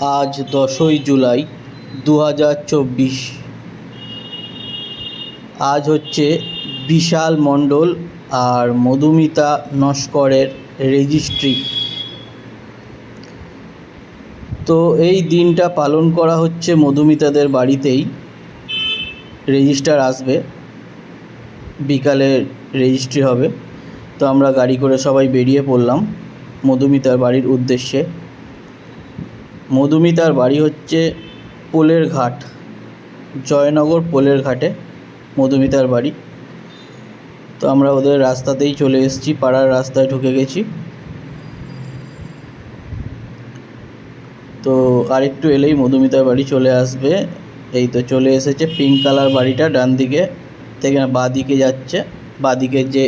আজ 10ই জুলাই 2024। আজ হচ্ছে বিশাল মণ্ডল আর মধুমিতা নস্করের রেজিস্ট্রি। তো এই দিনটা পালন করা হচ্ছে মধুমিতাদের বাড়িতেই। রেজিস্ট্রার আসবে, বিকালে রেজিস্ট্রি হবে। তো আমরা গাড়ি করে সবাই বেরিয়ে পড়লাম মধুমিতার বাড়ির উদ্দেশ্যে। মধুমিতার বাড়ি হচ্ছে পোলের ঘাট, জয়নগর পোলের ঘাটে মধুমিতার বাড়ি। তো আমরা ওদের রাস্তাতেই চলে এসেছি, পাড়ার রাস্তায় ঢুকে গেছি। তো আরেকটু এলেই মধুমিতার বাড়ি চলে আসবে। এই তো চলে এসেছে, পিঙ্ক কালার বাড়িটা ডান দিকে থেকে বাঁ দিকে যাচ্ছে। বাঁ দিকের যে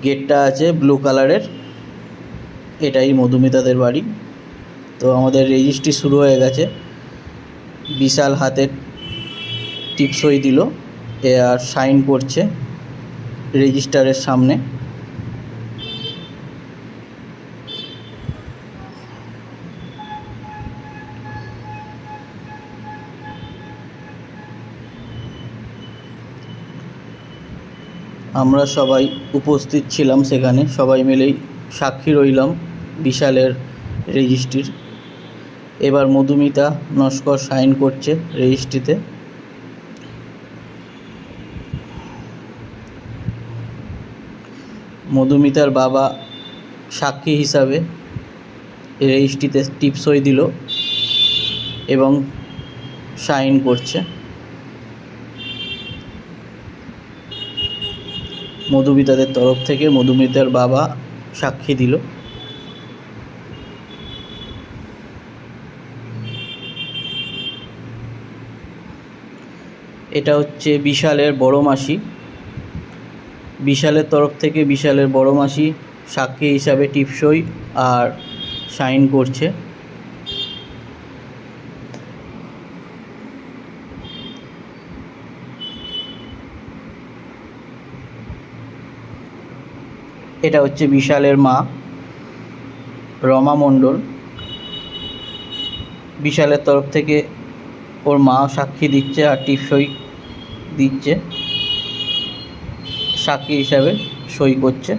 গেটটা আছে ব্লু কালারের, এটাই মধুমিতাদের বাড়ি। তো আমাদের রেজিস্ট্রি শুরু হয়ে গেছে। বিশাল হাতের টিপসই দিল, এ আর সাইন করছে রেজিস্টারের সামনে। আমরা সবাই উপস্থিত ছিলাম সেখানে, সবাই মিলেই সাক্ষী রইলাম বিশালের রেজিস্ট্রির। এবার মধুমিতা নস্কর সাইন করছে রেজিস্ট্রিতে। মধুমিতার বাবা সাক্ষী হিসাবে রেজিস্ট্রিতে টিপসই দিল এবং সাইন করছে। মধুমিতাদের তরফ থেকে মধুমিতার বাবা সাক্ষী দিল। এটা হচ্ছে বিশালের বড় মাসি। বিশালের তরফ থেকে বিশালের বড় মাসি সাক্ষী হিসাবে টিপসই আর সাইন করছে। এটা হচ্ছে বিশালের মা রমা মণ্ডল। বিশালের তরফ থেকে ওর মা সাক্ষী দিচ্ছে আর টিপসই দিচ্ছে, সাক্ষী হিসাবে সই করছে।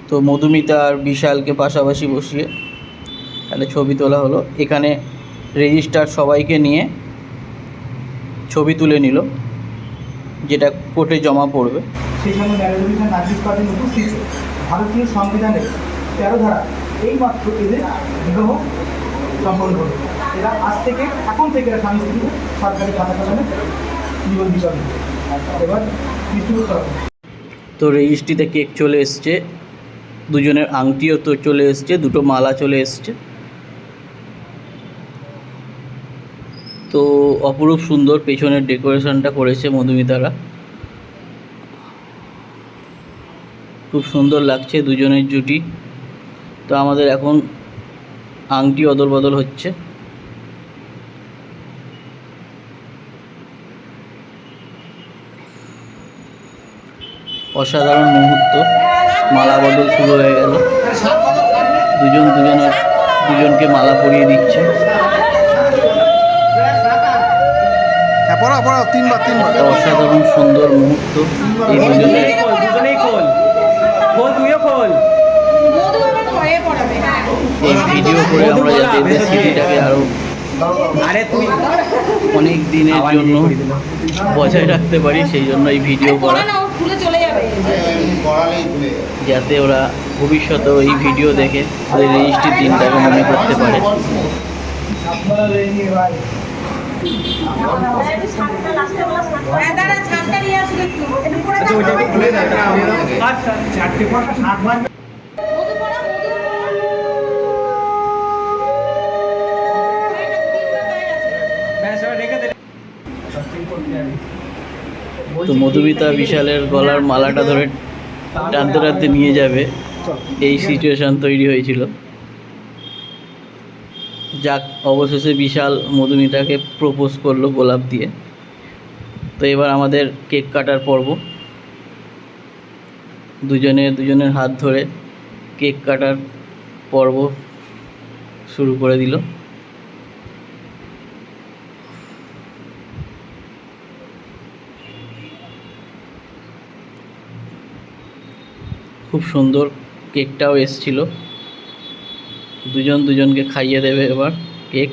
তো মধুমিতা আর বিশালকে পাশাপাশি বসিয়ে একটা ছবি তোলা হলো। এখানে রেজিস্ট্রার সবাইকে নিয়ে ছবি তুলে নিল, যেটা কোর্টে জমা পড়বে। সেই সঙ্গে ন্যারেটিভিশন নাগরিক পার্টি উপস্থিত ভারতীয় সংবিধানের 13 ধারা এইমাত্র এদের বিবাহ সম্পন্ন করবে। এরা আজ থেকে এখন থেকে এরা স্বামী স্ত্রী সরকারি খাতা কলমে নিবন্ধিত হবে। এবার ডিস্ট্রিবিউট করা হবে। তো রেজিস্ট্রিতে কেক চলে এসছে, দুজনের আংটিও তো চলে এসছে, দুটো মালা চলে এসছে। তো অপরূপ সুন্দর পেছনের ডেকোরেশনটা করেছে মধুমিতারা, খুব সুন্দর লাগছে দুজনের জুটি। তো আমাদের এখন আংটি অদল বদল হচ্ছে। অসাধারণ মুহূর্ত, মালা বদল শুরু হয়ে গেল। দুজনকে মালা পরিয়ে দিচ্ছে। অসাধারণ সুন্দর মুহূর্ত এই দুজনের। এই ভিডিও করে আমরা যাতে এদের স্মৃতিটাকে আরো অনেক দিনের জন্য বজায় রাখতে পারি, সেই জন্য এই ভিডিও করা, যাতে ওরা ভবিষ্যতেও এই ভিডিও দেখে ওদের রেজিস্ট্রির দিনটাকে মনে করতে পারে। তো মধুমিতা বিশালের গলার মালাটা ধরে টানতে টানতে নিয়ে যাবে, এই সিচুয়েশান তৈরি হয়েছিল। যাক, অবশেষে বিশাল মধুমিতাকে প্রপোজ করলো গোলাপ দিয়ে। তো এবার আমাদের কেক কাটার পর্ব। দুজনের হাত ধরে কেক কাটার পর্ব শুরু করে দিল। খুব সুন্দর কেকটাও এসছিল। দুজনকে খাইয়ে দেবে এবার কেক।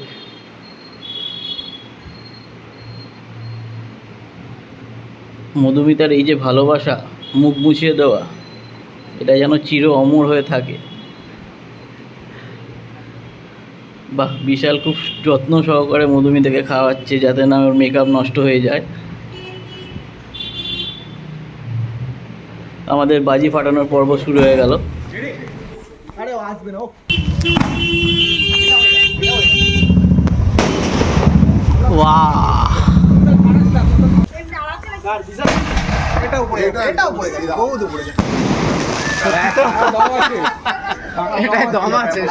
মধুমিতার এই যে ভালোবাসা, মুখ মুছিয়ে দেওয়া, এটা যেন চির অমর হয়ে থাকে। বাহ, বিশাল খুব যত্ন সহকারে মধুমিতাকে খাওয়াচ্ছে যাতে না ওর মেকআপ নষ্ট হয়ে যায়। আমাদের বাজি ফাটানোর পর্ব শুরু হয়ে গেল। ওয়াও, এটাই দম আছে।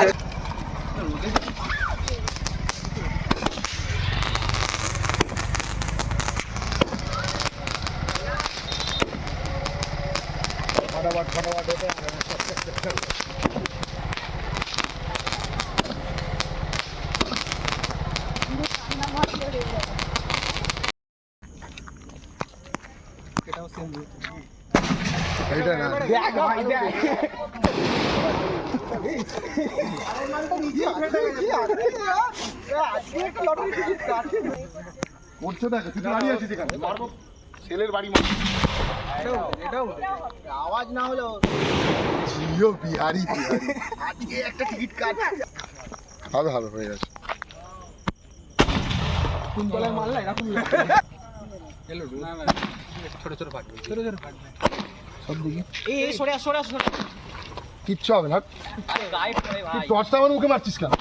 করছো দেখো, তুই দাঁড়িয়ে আছিস এখানে, মারবো ছেলের বাড়ি আওয়াজ না হলো জিও বিহারি আজকে একটা টিকিট কাট ভালো ভালো হয়ে গেছে। কোন তলায় মারলা এরকম ছোট ছোট সব দিকে এই সরে কিচ্ছু হবে না, তুই টর্চটা আমার মুখে মারছিস কেন?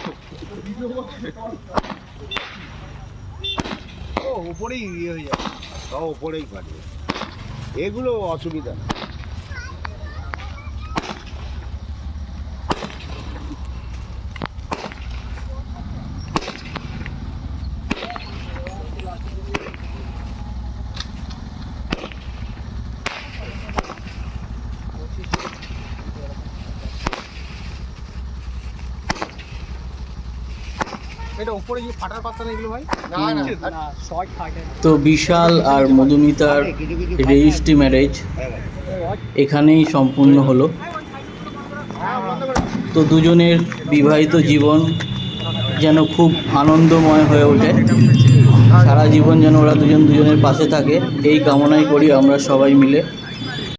ও উপরেই ইয়ে হয়ে যাবে, সব উপরেই ফাটবে, এগুলো অসুবিধা না। এটা উপরে যে ফাটার পাত্তা না এগুলো ভাই না না শর্ট ফাটে। তো বিশাল আর মধুমিতার রেজিস্ট্রি ম্যারেজ এখানেই সম্পূর্ণ হলো। তো দুজনের বিবাহিত জীবন যেন খুব আনন্দময় হয়ে ওঠে, সারা জীবন যেন ওরা দুজনের পাশে থাকে, এই কামনাই করি আমরা সবাই মিলে।